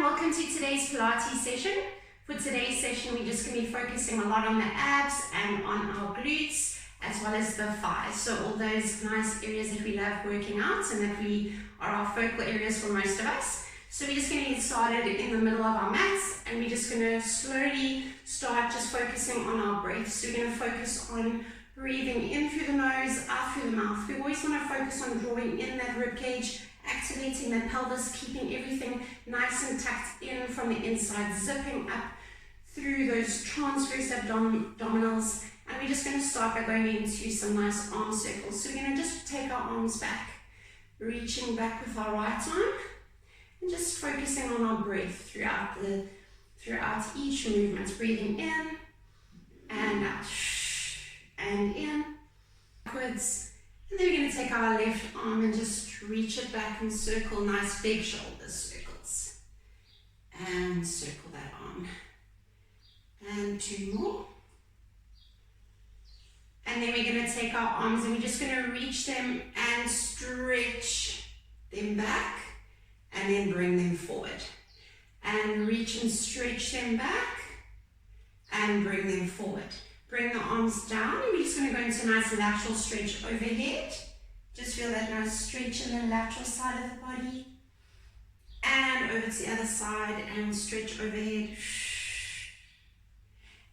welcome to today's Pilates session. For today's session, we're just going to be focusing a lot on the abs and on our glutes, as well as the thighs. So all those nice areas that we love working out and that are our focal areas for most of us. So we're just going to get started in the middle of our mats, and we're just going to slowly start just focusing on our breath. So we're going to focus on breathing in through the nose, out through the mouth. We always want to focus on drawing in that rib cage, activating that pelvis, keeping everything nice and tucked in from the inside, zipping up through those transverse abdominals. And we're just going to start by going into some nice arm circles. So we're going to just take our arms back, reaching back with our right arm, and just focusing on our breath throughout each movement, breathing in and out, and in, backwards. And then we're going to take our left arm and just reach it back and circle nice big shoulder circles. And circle that arm. And two more. And then we're going to take our arms and we're just going to reach them and stretch them back and then bring them forward. And reach and stretch them back and bring them forward. Bring the arms down, and we're just going to go into a nice lateral stretch overhead. Just feel that nice stretch in the lateral side of the body. And over to the other side and stretch overhead.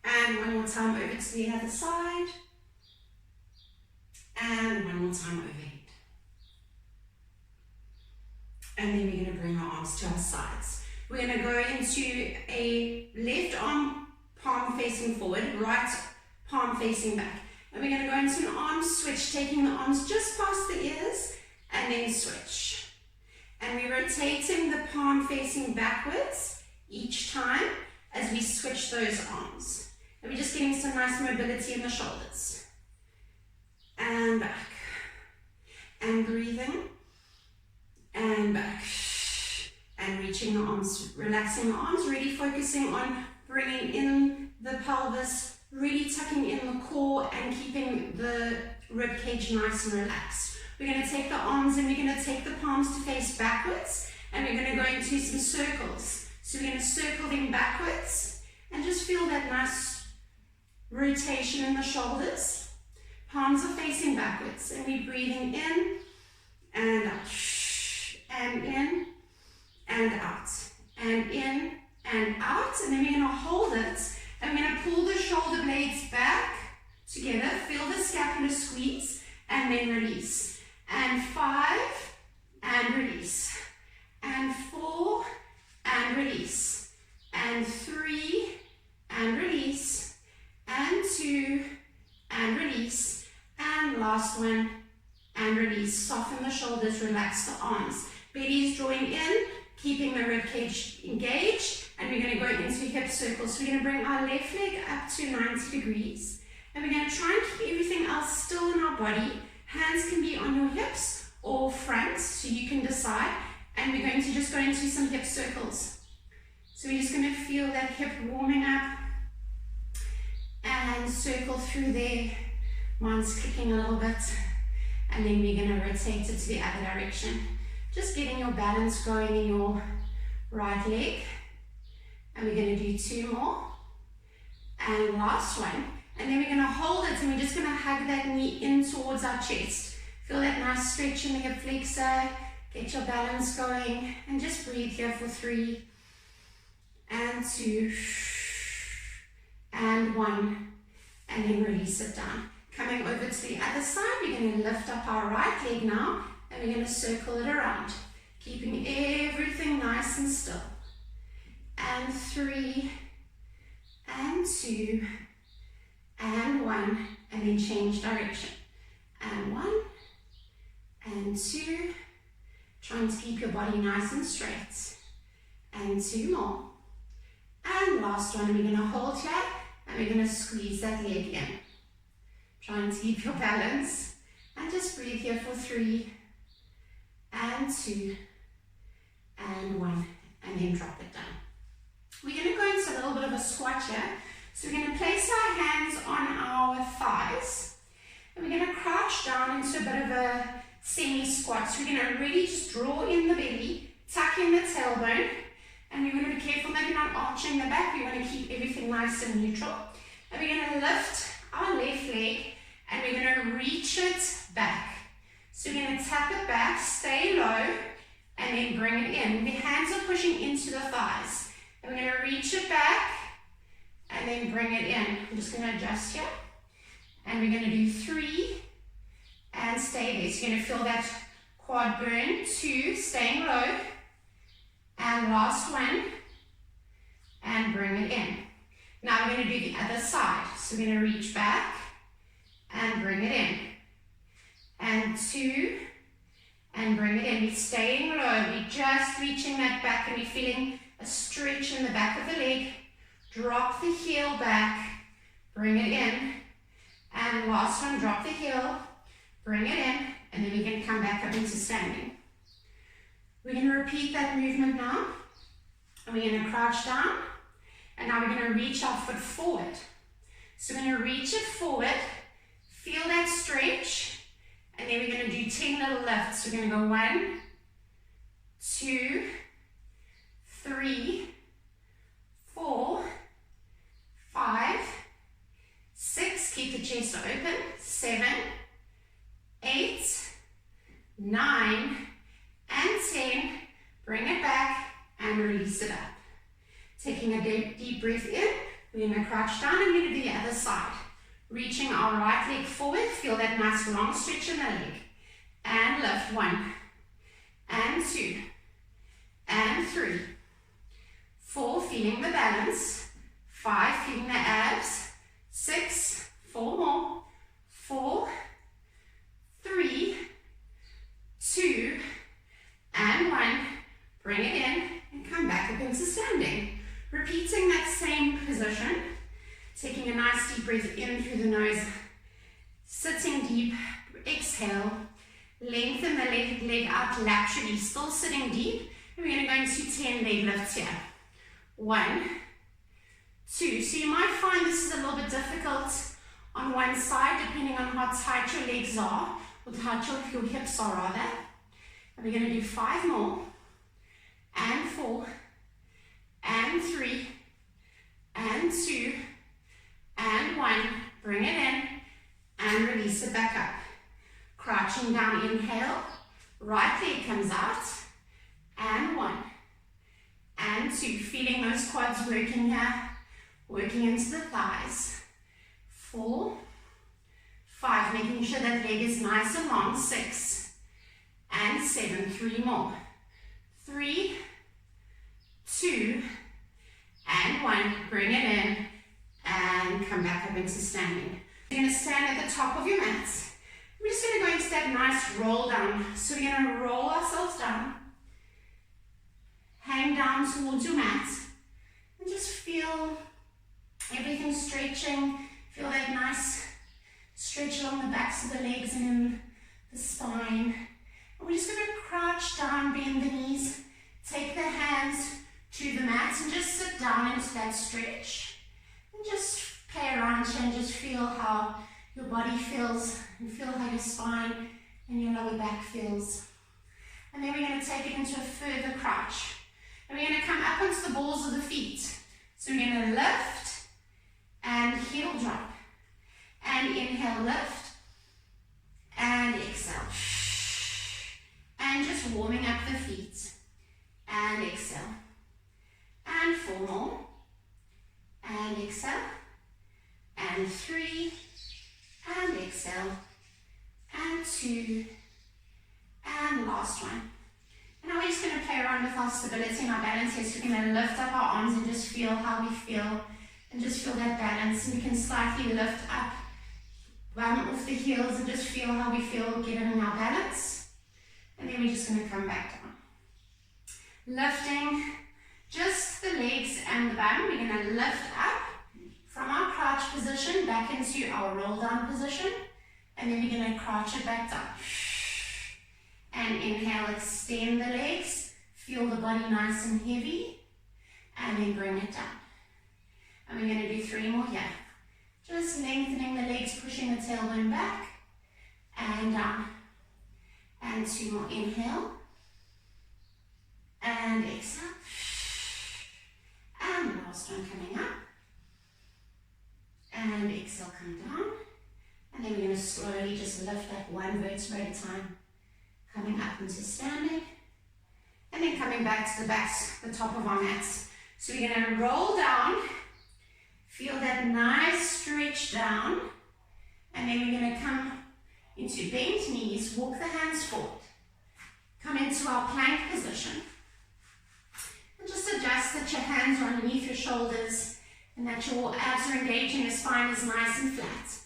And one more time over to the other side. And one more time overhead. And then we're going to bring our arms to our sides. We're going to go into a left arm palm facing forward, right palm facing back. And we're going to go into an arm switch, taking the arms just past the ears and then switch. And we're rotating the palm facing backwards each time as we switch those arms. And we're just getting some nice mobility in the shoulders. And back. And breathing. And back. And reaching the arms, relaxing the arms, really focusing on bringing in the pelvis, really tucking in the core and keeping the rib cage nice and relaxed. We're going to take the arms and we're going to take the palms to face backwards, and we're going to go into some circles. So we're going to circle them backwards and just feel that nice rotation in the shoulders. Palms are facing backwards and we're breathing in and out, and in and out, and in and out, and then we're going to hold it, and we're going to pull the shoulder blades back together, feel the scapular squeeze, and then release. And 5, and release. And 4, and release. And 3, and release. And 2, and release. And last one, and release. Soften the shoulders, relax the arms. Belly is drawing in, keeping the rib cage engaged. And we're going to go into hip circles. So we're going to bring our left leg up to 90 degrees. And we're going to try and keep everything else still in our body. Hands can be on your hips or front, so you can decide. And we're going to just go into some hip circles. So we're just going to feel that hip warming up. And circle through there. Mine's clicking a little bit. And then we're going to rotate it to the other direction. Just getting your balance going in your right leg. And we're going to do 2 more. And last one. And then we're going to hold it and we're just going to hug that knee in towards our chest. Feel that nice stretch in the hip flexor. Get your balance going. And just breathe here for 3. And 2. And 1. And then release it down. Coming over to the other side, we're going to lift up our right leg now. And we're going to circle it around. Keeping everything nice and still. And 3, and 2, and 1, and then change direction. And 1, and 2, trying to keep your body nice and straight. And 2 more. And last one, we're going to hold here, and we're going to squeeze that leg in. Trying to keep your balance. And just breathe here for 3, and 2, and 1, and then drop it down. We're going to go into a little bit of a squat here. So we're going to place our hands on our thighs. And we're going to crouch down into a bit of a semi-squat. So we're going to really just draw in the belly, tuck in the tailbone, And we're going to be careful that we're not arching the back. We want to keep everything nice and neutral. And we're going to lift our left leg and we're going to reach it back. So we're going to tap it back, stay low, and then bring it in. The hands are pushing into the thighs. And we're going to reach it back and then bring it in. I'm just going to adjust here. And we're going to do 3 and stay there. So you're going to feel that quad burn. 2, staying low. And last one. And bring it in. Now we're going to do the other side. So we're going to reach back and bring it in. And 2 and bring it in. We're staying low. We're just reaching that back and we're feeling a stretch in the back of the leg. Drop the heel back. Bring it in. And last one, drop the heel, bring it in, and then we can come back up into standing. We're going to repeat that movement now. And we're going to crouch down. And now we're going to reach our foot forward. So we're going to reach it forward, feel that stretch, and then we're going to do 10 little lifts. We're going to go 1, 2, 3, 4, 5, 6, keep the chest open, 7, 8, 9, and 10. Bring it back and release it up. Taking a deep breath in, we're going to crouch down and we're going to do the other side. Reaching our right leg forward, feel that nice long stretch in the leg. And lift 1, and 2, and 3, 4, feeling the balance, 5, feeling the abs, 6, 4 more, 4, 3, 2, and 1. Bring it in and come back up into standing. Repeating that same position, taking a nice deep breath in through the nose, sitting deep, exhale, lengthen the leg out laterally, still sitting deep, and we're going to go into 10 leg lifts here. 1, 2, so you might find this is a little bit difficult on one side, depending on how tight your legs are, or how tight your hips are rather. And we're going to do 5 more, and 4, and 3, and 2, and 1. Bring it in, and release it back up. Crouching down, inhale, right leg comes out, and 1, and 2. Feeling those quads working here, working into the thighs. 4, 5, making sure that leg is nice and long. 6, and 7, 3 more. 3, 2, and 1. Bring it in, and come back up into standing. You're going to stand at the top of your mats. We're just going to go into that nice roll down. So we're going to roll ourselves down, hang down towards your mat, and just feel everything stretching. Feel that nice stretch along the backs of the legs and in the spine. And we're just going to crouch down, bend the knees, take the hands to the mat, and just sit down into that stretch. And just play around here and just feel how your body feels, and feel how your spine and your lower back feels. And then we're going to take it into a further crouch. And we're going to come up onto the balls of the feet. So we're going to lift and heel drop. And inhale, lift. And exhale. And just warming up the feet. And exhale. And 4 more. And exhale. And 3. And exhale. And 2. And last one. And now we're just going to play around with our stability and our balance here. So we're going to lift up our arms and just feel how we feel. And just feel that balance. And we can slightly lift up off the heels and just feel how we feel getting our balance. And then we're just going to come back down. Lifting just the legs and the bum. We're going to lift up from our crouch position back into our roll down position. And then we're going to crouch it back down. And inhale, extend the legs. Feel the body nice and heavy. And then bring it down. And we're going to do 3 more here. Just lengthening the legs, pushing the tailbone back. And down. And 2 more. Inhale. And exhale. exhale, come down. And then we're going to slowly just lift that one vertebra at a time. Coming up into standing. And then coming back to the top of our mats. So we're going to roll down. Feel that nice stretch down. And then we're going to come into bent knees. Walk the hands forward. Come into our plank position. And just adjust that your hands are underneath your shoulders and that your abs are engaging, your spine is nice and flat.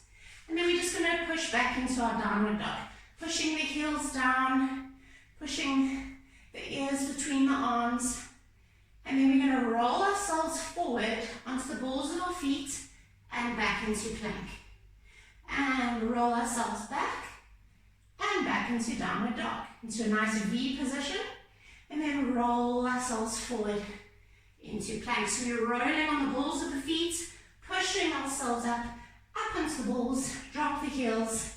And then we're just going to push back into our downward dog. Pushing the heels down, pushing the ears between the arms. And then we're going to roll ourselves forward onto the balls of our feet and back into plank. And roll ourselves back and back into downward dog. Into a nice V position. And then roll ourselves forward into plank. So we're rolling on the balls of the feet, pushing ourselves up onto the balls, drop the heels,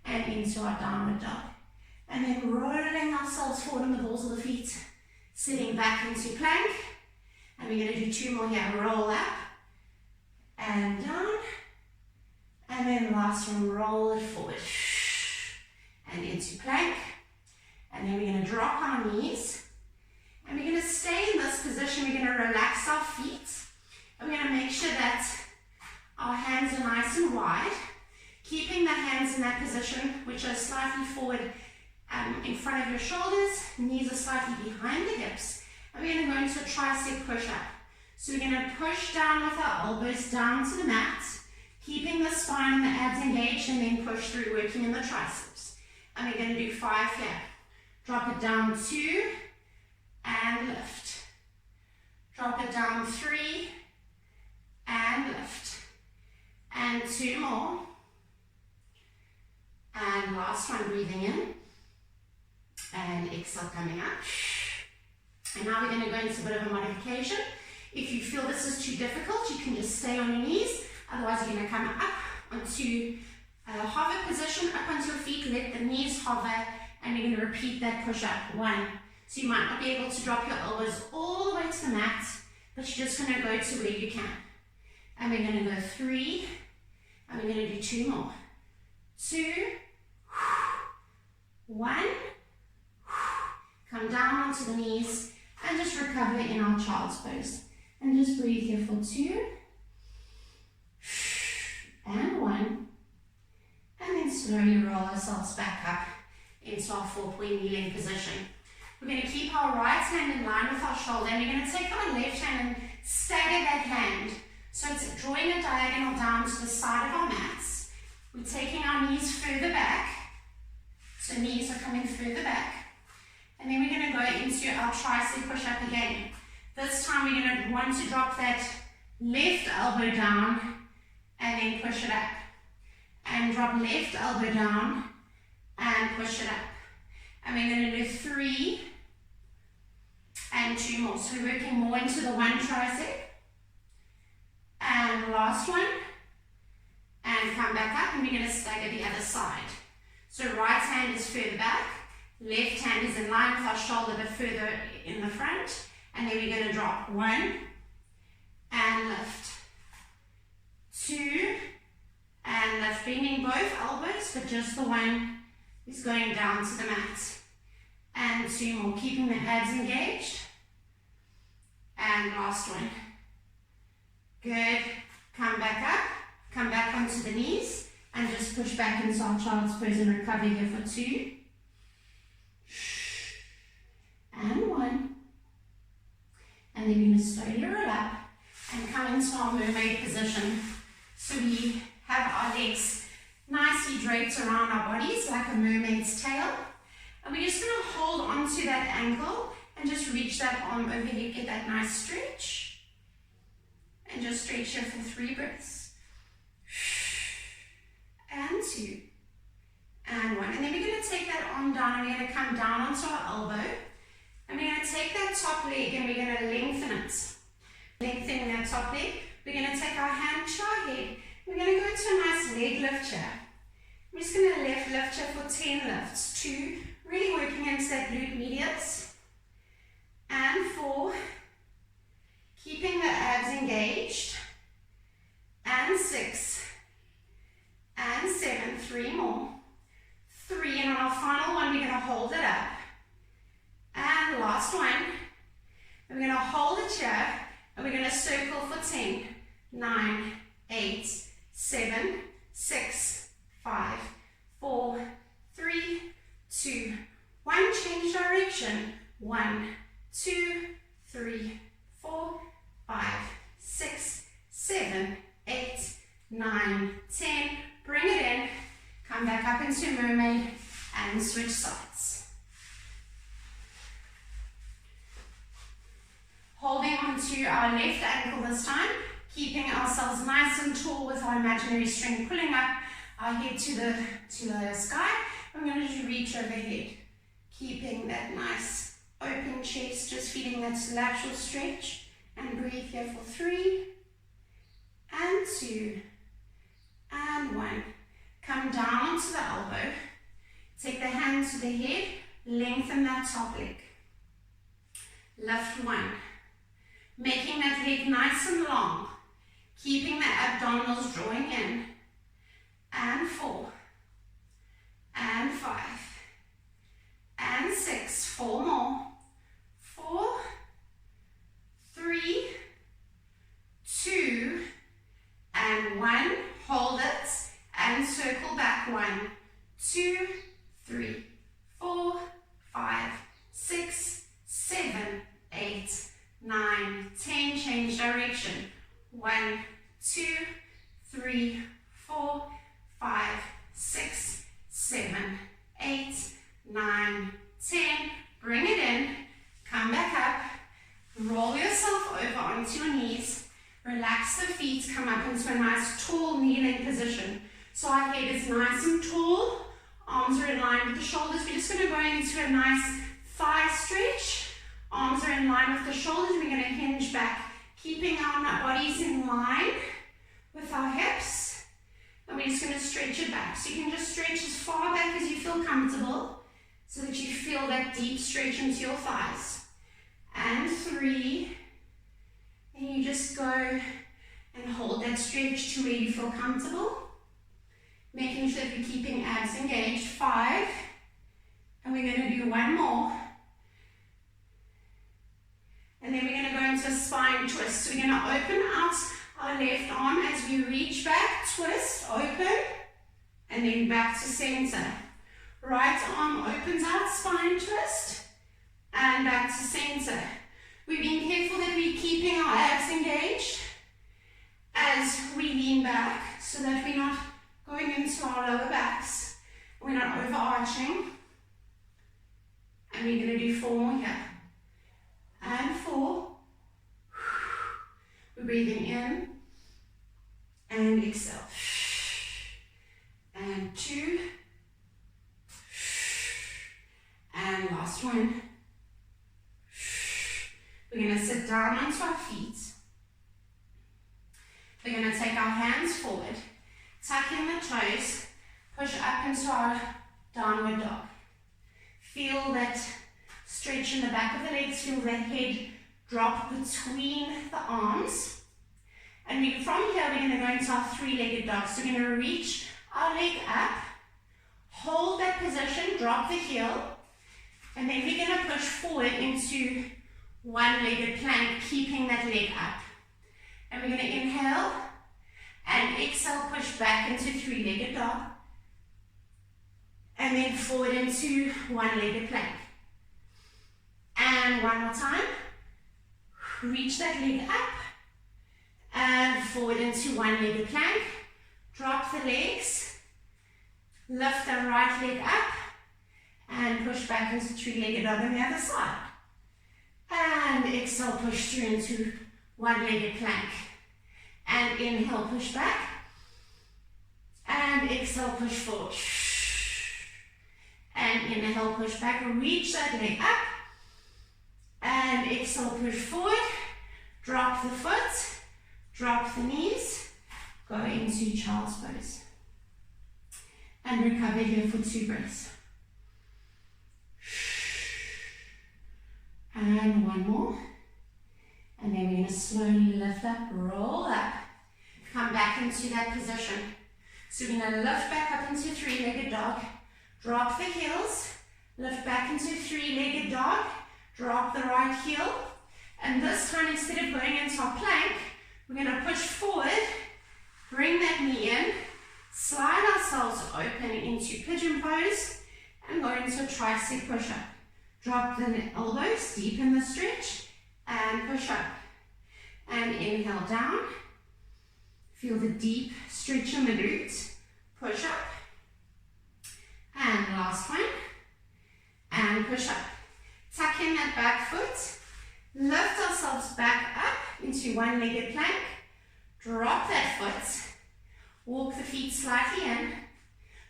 and into our downward dog. And then rolling ourselves forward on the balls of the feet, sitting back into plank. And we're going to do 2 more here. Roll up and down. And then the last one, roll it forward and into plank. And then we're going to drop our knees. And we're going to stay in this position. We're going to relax our feet. And we're going to make sure that our hands are nice and wide. Keeping the hands in that position, which are slightly forward in front of your shoulders. Knees are slightly behind the hips. And we're going to go into a tricep push-up. So we're going to push down with our elbows down to the mat. Keeping the spine and the abs engaged, and then push through, working in the triceps. And we're going to do 5 here. Drop it down 2 and lift. Drop it down 3 and lift. And 2 more. And last one, breathing in. And exhale, coming up. And now we're going to go into a bit of a modification. If you feel this is too difficult, you can just stay on your knees. Otherwise, you're going to come up onto a hover position, up onto your feet, let the knees hover, and you're going to repeat that push-up. 1. So you might not be able to drop your elbows all the way to the mat, but you're just going to go to where you can. And we're going to go 3, and we're going to do 2 more. 2, 1, come down onto the knees, and just recover in our child's pose. And just breathe here for 2, and 1, and then slowly roll ourselves back up into our 4-point kneeling position. We're going to keep our right hand in line with our shoulder, and we're going to take our left hand and stagger that hand. So it's drawing a diagonal down to the side of our mats. We're taking our knees further back. So knees are coming further back. And then we're going to go into our tricep push-up again. This time we're going to want to drop that left elbow down and then push it up. And drop left elbow down and push it up. And we're going to do 3 and 2 more. So we're working more into the one tricep. And last one. And come back up, and we're going to stagger the other side. So right hand is further back. Left hand is in line with our shoulder, but further in the front. And then we're going to drop 1 and lift. 2 and lift, bending both elbows, but just the one is going down to the mat. And 2 more, keeping the abs engaged. And last one. Good. Come back up, come back onto the knees, and just push back into our child's pose and recover here for 2. And 1. And then we're going to slowly roll up and come into our mermaid position. So we have our legs nicely draped around our bodies like a mermaid's tail. And we're just going to hold onto that ankle and just reach that arm overhead, get that nice stretch. And just stretch here for 3 breaths. And 2. And 1. And then we're going to take that arm down, and we're going to come down onto our elbow. And we're going to take that top leg and we're going to lengthen it. Lengthening that top leg. We're going to take our hand to our head. We're going to go into a nice leg lift here. I'm just going to lift here for 10 lifts. 2, really working into that glute medius. And 4, keeping the abs engaged. And 6, And we're going to circle for 10, 9, 8, 7, 6, 5, 4, 3, 2, 1. Change direction. 1, 2, 3, 4, 5, 6, 7, 8, 9, 10. Bring it in. Come back up into mermaid and switch sides. Holding onto our left ankle this time, keeping ourselves nice and tall with our imaginary string, pulling up our head to the sky. I'm going to just reach overhead, keeping that nice open chest, just feeling that lateral stretch, and breathe here for 3 and 2 and 1. Come down onto the elbow, take the hand to the head, lengthen that top leg. Lift 1, making that leg nice and long, keeping the abdominals drawing in, and 4, and 5, and 6, 4 more, 4, 3, 2, and 1, hold it, and circle back. 1, 2, 3, 4, 5, 6, 7, 8, 9, 10, change direction. 1, 2, 3, 4, 5, 6, 7, 8, 9, 10. Bring it in, come back up, roll yourself over onto your knees, relax the feet, come up into a nice tall kneeling position. So our head is nice and tall, arms are in line with the shoulders. We're just going to go into a nice thigh stretch. Arms are in line with the shoulders. We're going to hinge back, keeping our bodies in line with our hips. And we're just going to stretch it back. So you can just stretch as far back as you feel comfortable so that you feel that deep stretch into your thighs. And 3. And you just go and hold that stretch to where you feel comfortable. Making sure that we're keeping abs engaged. 5. And we're going to do 1 more. And then we're going to go into a spine twist. So we're going to open out our left arm as we reach back, twist, open, and then back to center. Right arm opens out, spine twist, and back to center. We're being careful that we're keeping our abs engaged as we lean back so that we're not going into our lower backs. We're not overarching. And we're going to do 4 more here. And 4. We're breathing in and exhale. And 2. And last one. We're going to sit down onto our feet. We're going to take our hands forward, tuck in the toes, push up into our downward dog. Feel that stretch in the back of the legs, feel that head drop between the arms. And from here, we're going to go into our 3-legged dog. So we're going to reach our leg up, hold that position, drop the heel, and then we're going to push forward into 1-legged plank, keeping that leg up. And we're going to inhale and exhale, push back into 3-legged dog. And then forward into 1-legged plank. And one more time. Reach that leg up. And forward into 1-legged plank. Drop the legs. Lift the right leg up. And push back into 3-legged dog on the other side. And exhale, push through into 1-legged plank. And inhale, push back. And exhale, push forward. And inhale, push back. Reach that leg up. And exhale, push forward. Drop the foot. Drop the knees. Go into child's pose. And recover here for 2 breaths. And 1 more. And then we're going to slowly lift up, roll up, come back into that position. So we're going to lift back up into 3-legged dog, drop the heels, lift back into 3-legged dog, drop the right heel, and this time instead of going into into our plank, we're going to push forward, bring that knee in, slide ourselves open into pigeon pose, and go into a tricep push-up. Drop the elbows, deepen the stretch, and push up. And inhale down. Feel the deep stretch in the glutes. Push up. And last one. And push up. Tuck in that back foot. Lift ourselves back up into one-legged plank. Drop that foot. Walk the feet slightly in.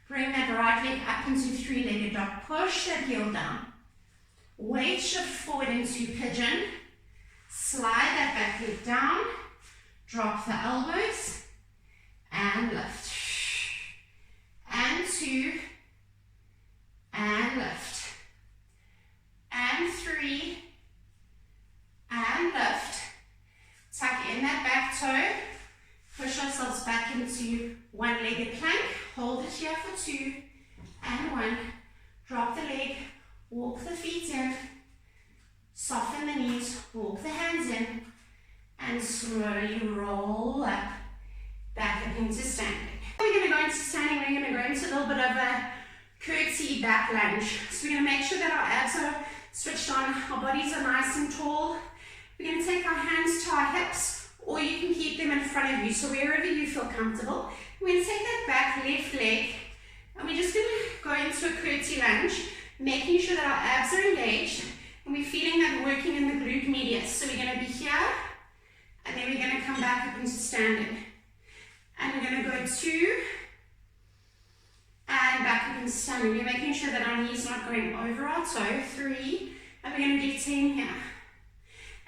Bring that right leg up into three-legged dog. Push that heel down. Weight shift forward into pigeon. Slide that back leg down. Drop the elbows. And lift. And two. And lift. And three. And lift. Tuck in that back toe. Push ourselves back into one-legged plank. Hold it here for two. And one. Drop the leg. Walk the feet in. Soften the knees. Walk the hands in. And slowly roll up. Back up into standing. We're going to go into standing. We're going to go into a little bit of a curtsy back lunge. So we're going to make sure that our abs are switched on. Our bodies are nice and tall. We're going to take our hands to our hips, or you can keep them in front of you, so wherever you feel comfortable. We're going to take that back left leg, and we're just going to go into a curtsy lunge, making sure that our abs are engaged, and we're feeling that working in the glute medius. So we're going to be here, and then we're going to come back up into standing. And we're going to go two, and back up into standing. We're making sure that our knees are not going over our toe. Three, and we're going to do 10 here.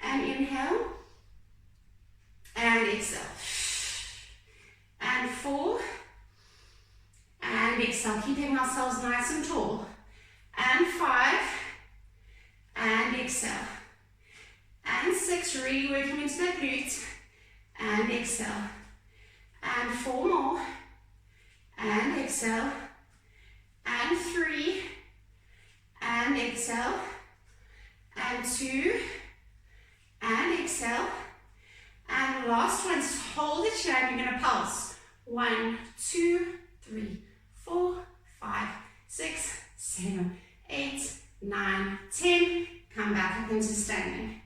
And inhale, and exhale. And four, and exhale, keeping ourselves nice and tall. And five, and exhale. And six, really working into that glute. And exhale. And four more. And exhale. And three. And exhale. And two. And exhale. And last one, just hold it here and you're going to pulse. 1, 2, 3, 4, 5, 6, 7, 8, 9, 10. Come back up into standing.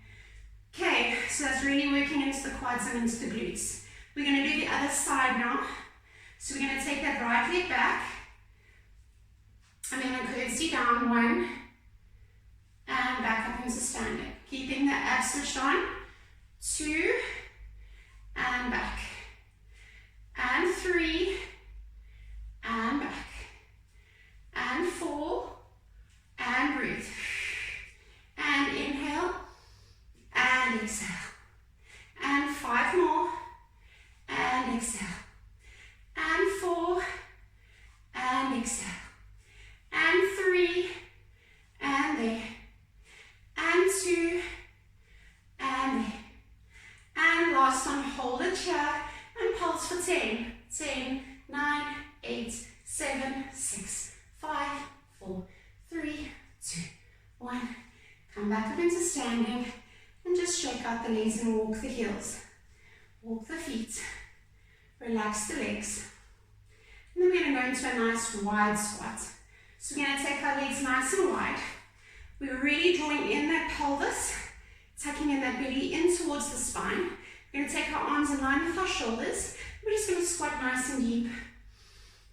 Okay, so that's really working into the quads and into the glutes. We're going to do the other side now. So we're going to take that right leg back. I'm going to curtsy down. 1, and back up into standing. Keeping the abs switched on. 2, and back. And 3, and back. And 4, and breathe. And inhale, and exhale. And 5 more, and exhale. And 4, and exhale. And 3, and there. And 2, and there. And last one, hold it here and pulse for 10. 10, 9, 8, 7, 6, 5, 4, 3, 2, 1. Come back up into standing and just shake out the legs and walk the heels. Walk the feet. Relax the legs. And then we're going to go into a nice wide squat. So we're going to take our legs nice and wide. We're really drawing in that pelvis, tucking in that belly in towards the spine. We're going to take our arms in line with our shoulders. We're just going to squat nice and deep.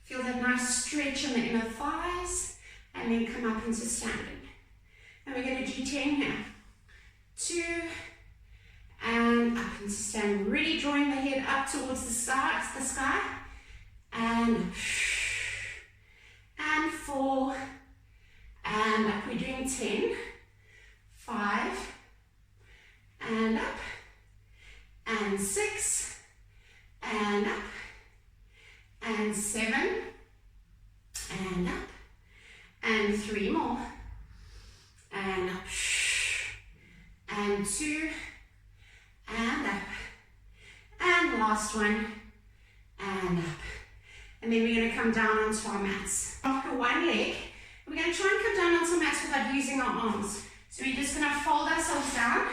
Feel that nice stretch in the inner thighs, and then come up into standing. And we're going to do 10 here. 2, and up into standing. Really drawing the head up towards the sky. And 4, and up. We're doing 10, 5, and up, and 6, and up, and 7, and up, and 3 more, and up, and 2, and up, and last one, and up. And then we're going to come down onto our mats. After one leg, we're going to try and come down onto the mats without using our arms. So we're just going to fold ourselves down,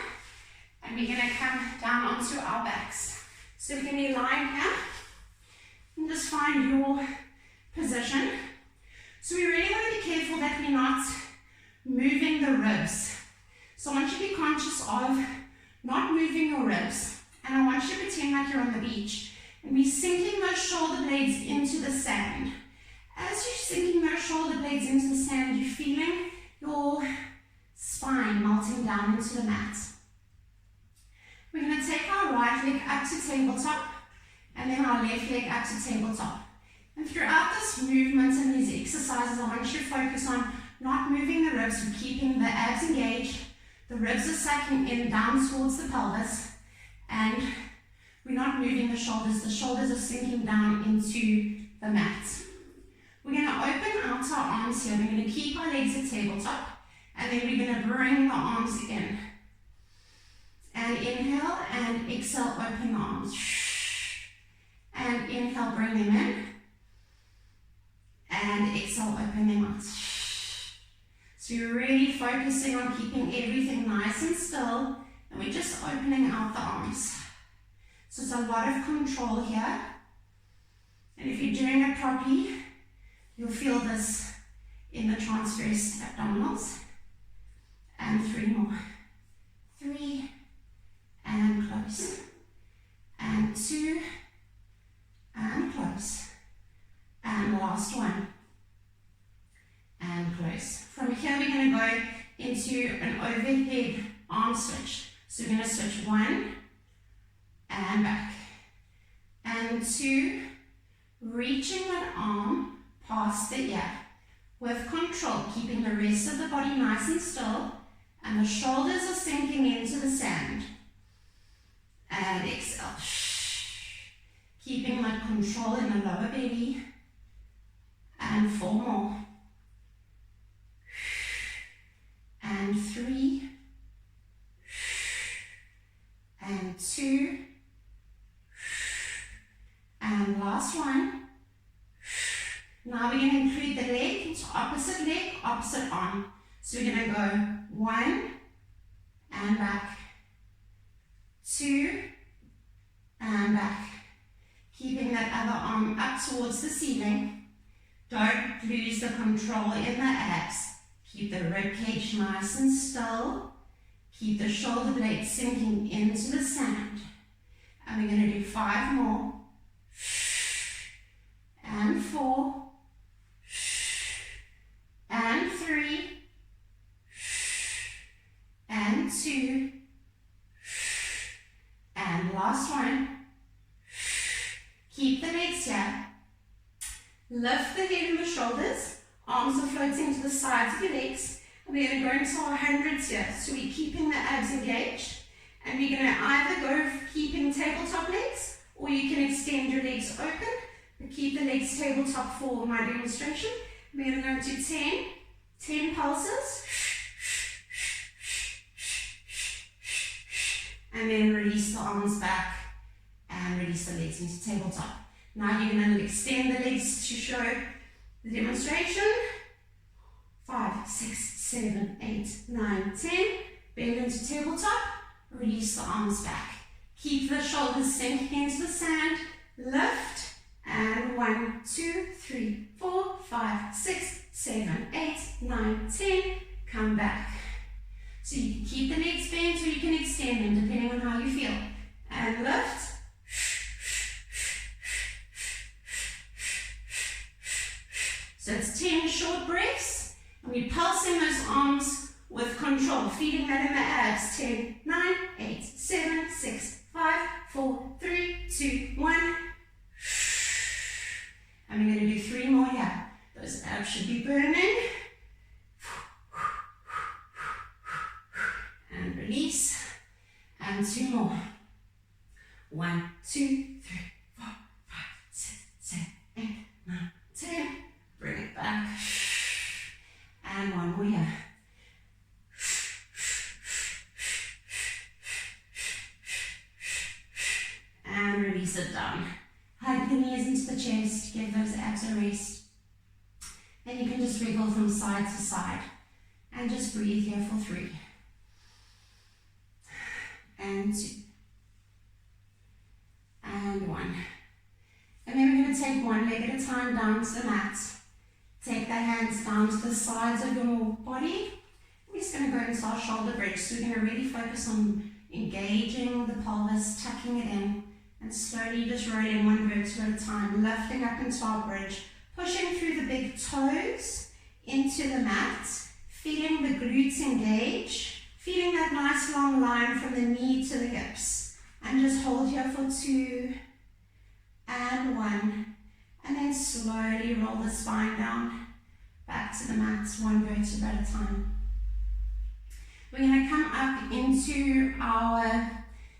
and and we're going to come down onto our backs. So we're going to be lying here, and just find your position. So we really want to be careful that we're not moving the ribs. So I want you to be conscious of not moving your ribs, and I want you to pretend like you're on the beach, and be sinking those shoulder blades into the sand. As you're sinking those shoulder blades into the sand, you're feeling your spine melting down into the mat. We're going to take our right leg up to tabletop, and then our left leg up to tabletop. And throughout this movement and these exercises, I want you to focus on not moving the ribs, we're keeping the abs engaged, the ribs are sucking in down towards the pelvis, and we're not moving the shoulders are sinking down into the mat. We're going to open out our arms here, we're going to keep our legs at tabletop, and then we're going to bring the arms in. And inhale and exhale, open the arms. And inhale, bring them in. And exhale, open them out. So you're really focusing on keeping everything nice and still, and we're just opening out the arms. So it's a lot of control here. And if you're doing it properly, you'll feel this in the transverse abdominals. And 3 more. 3, and close. And 2, and close. And last one. And close. From here we're going to go into an overhead arm switch. So we're going to switch 1, and back. And 2, reaching that arm past the ear. With control, keeping the rest of the body nice and still, and the shoulders are sinking into the sand. And exhale. Keeping that control in the lower belly. And 4 more. And 3. And 2. And last one. Now we're going to include the leg into opposite leg, opposite arm. So we're going to go 1, and back. 2, and back. Keeping that other arm up towards the ceiling. Don't lose the control in the abs. Keep the rib cage nice and still. Keep the shoulder blades sinking into the sand. And we're going to do 5 more. And 4. And 3. And 2. And last one. Keep the legs here. Lift the head and the shoulders. Arms are floating to the sides of your legs. And we're going to go into our hundreds here. So we're keeping the abs engaged. And we're going to either go keeping tabletop legs, or you can extend your legs open. But keep the legs tabletop for my demonstration. We're going to go to 10 pulses. And then release the arms back and release the legs into tabletop. Now you're going to extend the legs to show the demonstration. 5, 6, 7, 8, 9, 10. Bend into tabletop. Release the arms back. Keep the shoulders sinking into the sand. Lift. And 1, 2, 3, 4, 5, 6, 7, 8, 9, 10. Come back. So you can keep the legs bent or you can extend them depending on how you feel. And lift. So it's 10 short breaths. And we're pulsing those arms with control, feeding that in the abs. 10, 9, 8, 7, 6, 5, 4, 3, 2, 1. And we're going to do 3 more here. Those abs should be burning. And release. And 2 more. 1, 2, 3, 4, 5, 6, 7, 8, 9, 10. Bring it back. And 1 more here. And release it down. Hug the knees into the chest, give those abs a rest. And you can just wriggle from side to side. And just breathe here for 3. and 2, and 1. And then we're going to take one leg at a time down to the mat. Take the hands down to the sides of your body. We're just going to go into our shoulder bridge. So we're going to really focus on engaging the pelvis, tucking it in, and slowly just rolling one vertebra at a time, lifting up into our bridge, pushing through the big toes into the mat, feeling the glutes engage, feeling that nice long line from the knee to the hips. And just hold here for 2 and 1. And then slowly roll the spine down, back to the mat, one vertebra at a time. We're going to come up into our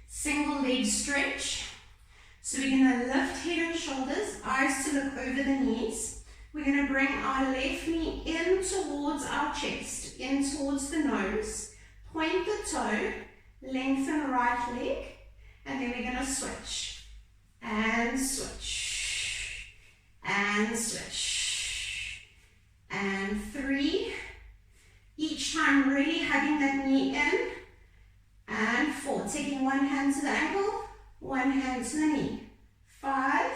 single leg stretch. So we're going to lift head and shoulders, eyes to look over the knees. We're going to bring our left knee in towards our chest, in towards the nose. Point the toe, lengthen the right leg, and then we're going to switch. And switch. And switch. And 3. Each time really hugging that knee in. And 4. Taking one hand to the ankle, one hand to the knee. 5.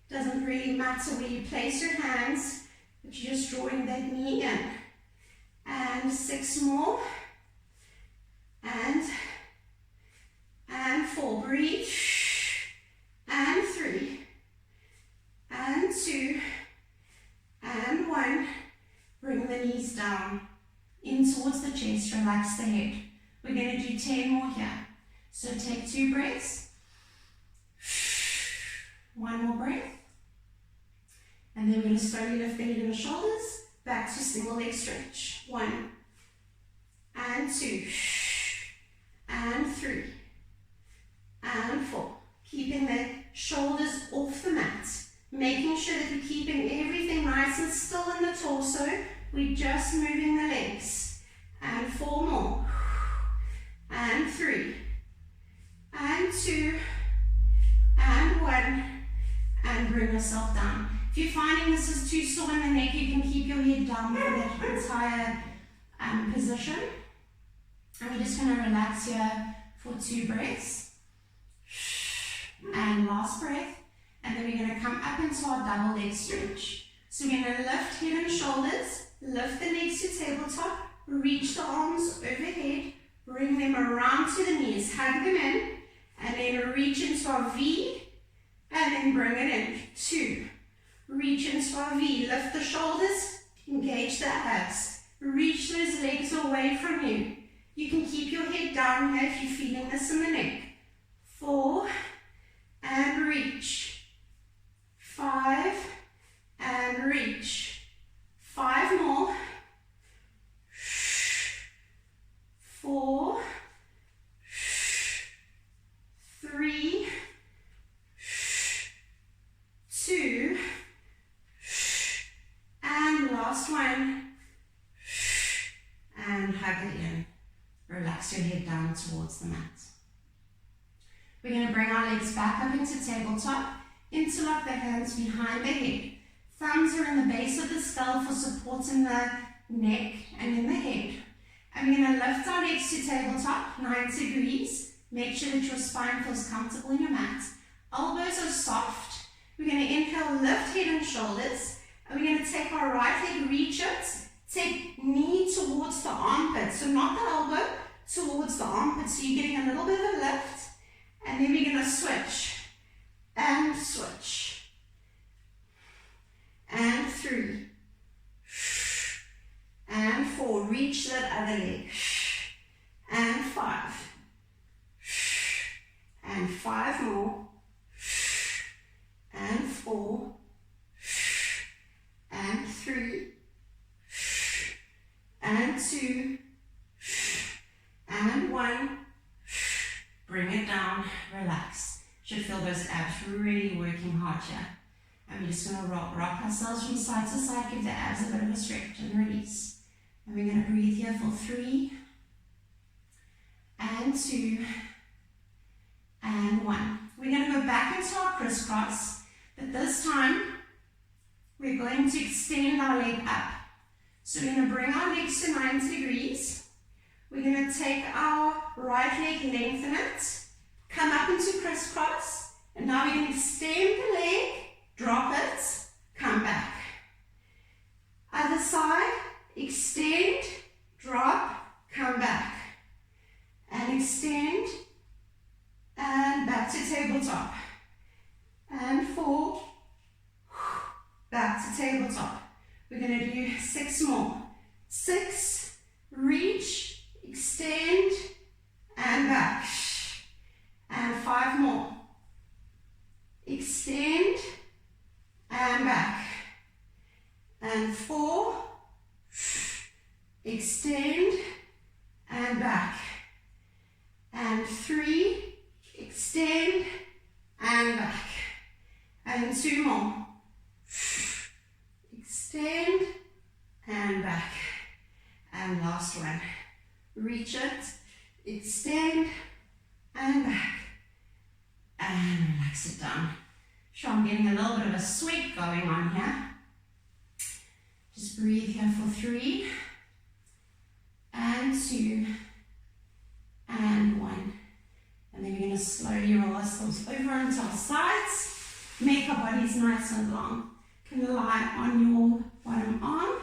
Doesn't really matter where you place your hands, but you're just drawing that knee in. And 6 more. And 4. Breathe. And 3. And 2. And 1. Bring the knees down. In towards the chest, relax the head. We're going to do 10 more here. So take 2 breaths. 1 more breath. And then we're going to slowly lift the head and the shoulders. Back to single leg stretch. 1. And 2. And 3. And 4. Keeping the shoulders off the mat. Making sure that we're keeping everything nice and still in the torso. We're just moving the legs. And 4 more. And 3. And 2. And 1. And bring yourself down. If you're finding this is too sore in the neck, you can keep your head down for that entire position. And we're just going to relax here for 2 breaths. And last breath. And then we're going to come up into our double leg stretch. So we're going to lift head and shoulders, lift the legs to tabletop, reach the arms overhead, bring them around to the knees, hug them in, and then reach into our V, and then bring it in. 2. Reach into our V, lift the shoulders, engage the abs, reach those legs away from you. You can keep your head down here if you're feeling this in the neck. 4, and reach. 5, and reach. 5 more. 4, 3, 2, and last one. And hug it in. Relax your head down towards the mat. We're going to bring our legs back up into tabletop. Interlock the hands behind the head. Thumbs are in the base of the skull for support in the neck and in the head. And we're going to lift our legs to tabletop, 90 degrees. Make sure that your spine feels comfortable in your mat. Elbows are soft. We're going to inhale, lift head and shoulders. And we're going to take our right leg, reach it. Take knee towards the armpit. So not the elbow, towards the armpit. So you're getting a little bit of a lift. And then we're going to switch. And switch. And 3. And 4. Reach that other leg. And 5. And 5 more. And 4. And 3. And 2. And 1. Bring it down. Relax. Should feel those abs really working hard here. And we're just going to rock ourselves from side to side, give the abs a bit of a stretch and release. And we're going to breathe here for 3, and 2, and 1. We're going to go back into our crisscross, but this time we're going to extend our leg up. So we're going to bring our legs to 90 degrees. We're going to take our right leg, lengthen it, come up into crisscross, and now we're going to extend the leg, drop it, come back. Other side, extend, drop, come back. And extend, and back to tabletop. And 4, back to tabletop. We're going to do 6 more. 6, reach, extend, and back. And 5 more. Extend, and back. And 4, extend, and back. And 3, extend, and back. And 2 more. Extend, and back. And last one. Reach it, extend, and back. And relax it down. Sure, I'm getting a little bit of a sweat going on here. Just breathe here for 3, and 2, and 1. And then we're going to slowly roll ourselves over onto our sides. Make our bodies nice and long. You can lie on your bottom arm.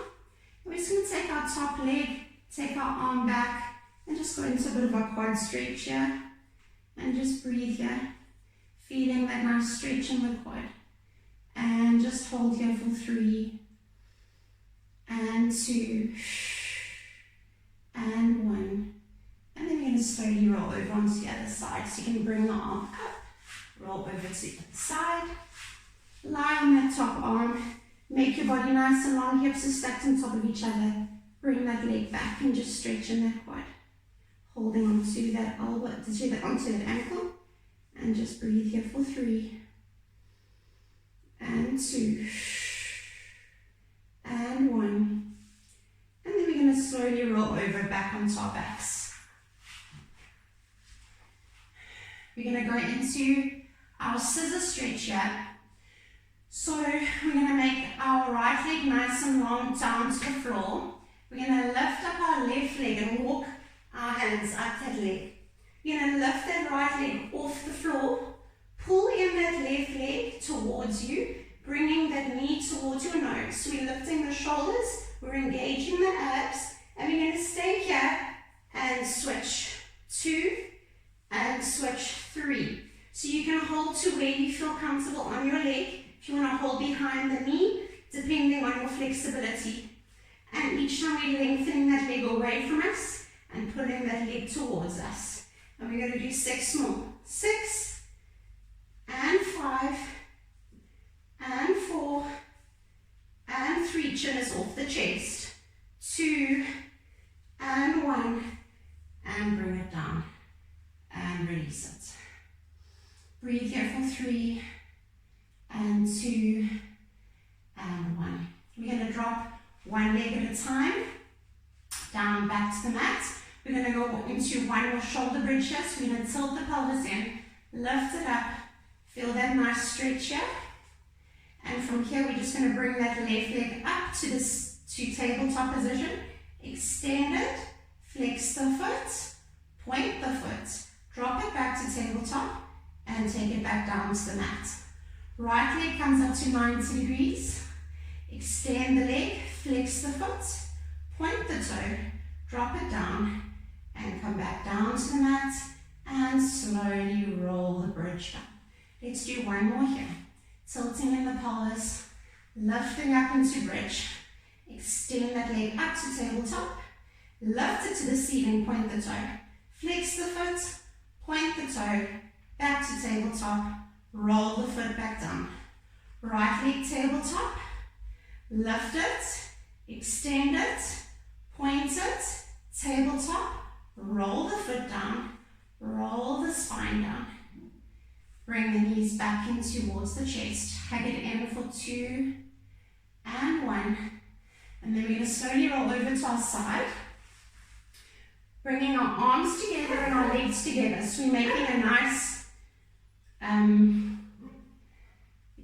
We're just going to take our top leg, take our arm back, and just go into a bit of a quad stretch here. And just breathe here. Feeling that nice stretch in the quad. And just hold here for 3, and 2, and 1. And then we're going to slowly roll over onto the other side. So you can bring the arm up, roll over to the other side, lie on that top arm, make your body nice and long, hips are stacked on top of each other. Bring that leg back and just stretch in that quad. Holding onto that elbow, onto that ankle, and just breathe here for 3, and 2, and 1. And then we're going to slowly roll over back onto our backs. We're going to go into our scissor stretch here. So we're going to make our right leg nice and long down to the floor. We're going to lift up our left leg and walk our hands up that leg. You're going to lift that right leg off the floor, pull in that left leg towards you, bringing that knee towards your nose. So we're lifting the shoulders, we're engaging the abs, and we're going to stay here and switch. 2, and switch 3. So you can hold to where you feel comfortable on your leg. If you want to hold behind the knee, depending on your flexibility. And each time we're lengthening that leg away from us and pulling that leg towards us. And we're going to do 6 more. 6, and 5, and 4, and 3. Chin is off the chest. 2, and 1, and bring it down. And release it. Breathe here for 3, and 2, and 1. We're going to drop one leg at a time, down back to the mat. We're going to go into one more shoulder bridge here. So we're going to tilt the pelvis in, lift it up, feel that nice stretch here. And from here, we're just going to bring that left leg up to tabletop position, extend it, flex the foot, point the foot, drop it back to tabletop, and take it back down to the mat. Right leg comes up to 90 degrees. Extend the leg, flex the foot, point the toe, drop it down, and come back down to the mat, and slowly roll the bridge down. Let's do one more here. Tilting in the pelvis, lifting up into bridge. Extend that leg up to tabletop, lift it to the ceiling, point the toe, flex the foot, point the toe, back to tabletop, roll the foot back down. Right leg tabletop, lift it, extend it, point it, tabletop, roll the foot down, roll the spine down. Bring the knees back in towards the chest. Hug it in for 2 and 1. And then we're going to slowly roll over to our side. Bringing our arms together and our legs together. So we're making a nice, you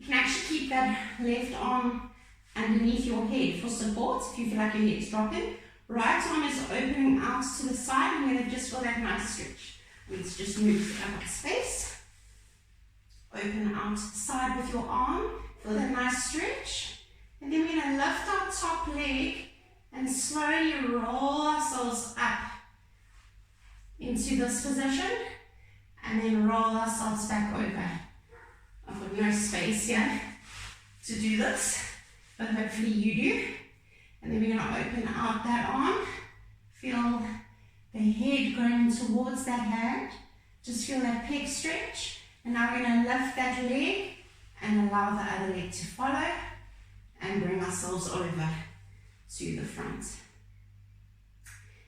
can actually keep that left arm underneath your head for support if you feel like your head's dropping. Right arm is opening out to the side. I'm going to just feel that nice stretch. Let's just move to up space. Open out to the side with your arm. Feel that nice stretch. And then we're going to lift our top leg and slowly roll ourselves up into this position. And then roll ourselves back over. I've got no space here to do this, but hopefully you do. And then we're going to open out that arm. Feel the head going towards that hand. Just feel that pec stretch. And now we're going to lift that leg and allow the other leg to follow and bring ourselves over to the front.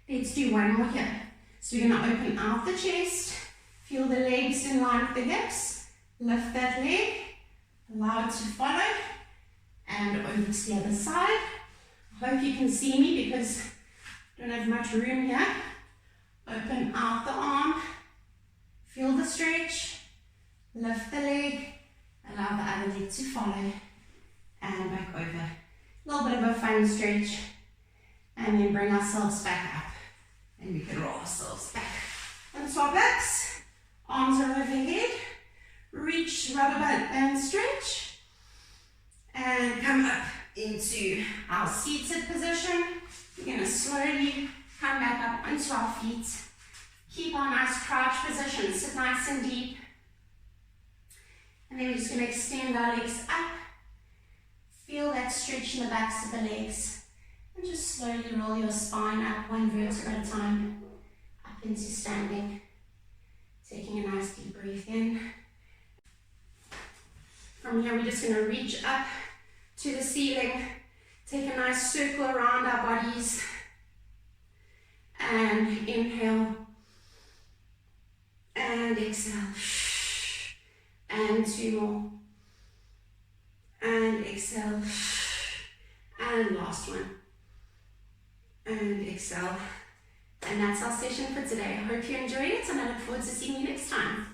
Let's do one more here. So we're going to open out the chest. Feel the legs in line with the hips. Lift that leg. Allow it to follow. And over to the other side. I hope you can see me because I don't have much room here. Open out the arm. Feel the stretch. Lift the leg. Allow the other leg to follow. And back over. A little bit of a fun stretch. And then bring ourselves back up. And we can roll ourselves back onto our backs. Arms are overhead. Reach, rubber band stretch. And come up into our seated position. We're going to slowly come back up onto our feet. Keep our nice crouch position. Sit nice and deep. And then we're just going to extend our legs up. Feel that stretch in the backs of the legs. And just slowly roll your spine up one vertebra at a time. Up into standing. Taking a nice deep breath in. From here we're just going to reach up to the ceiling. Take a nice circle around our bodies. And inhale. And exhale. And two more. And exhale. And last one. And exhale. And that's our session for today. I hope you enjoyed it and I look forward to seeing you next time.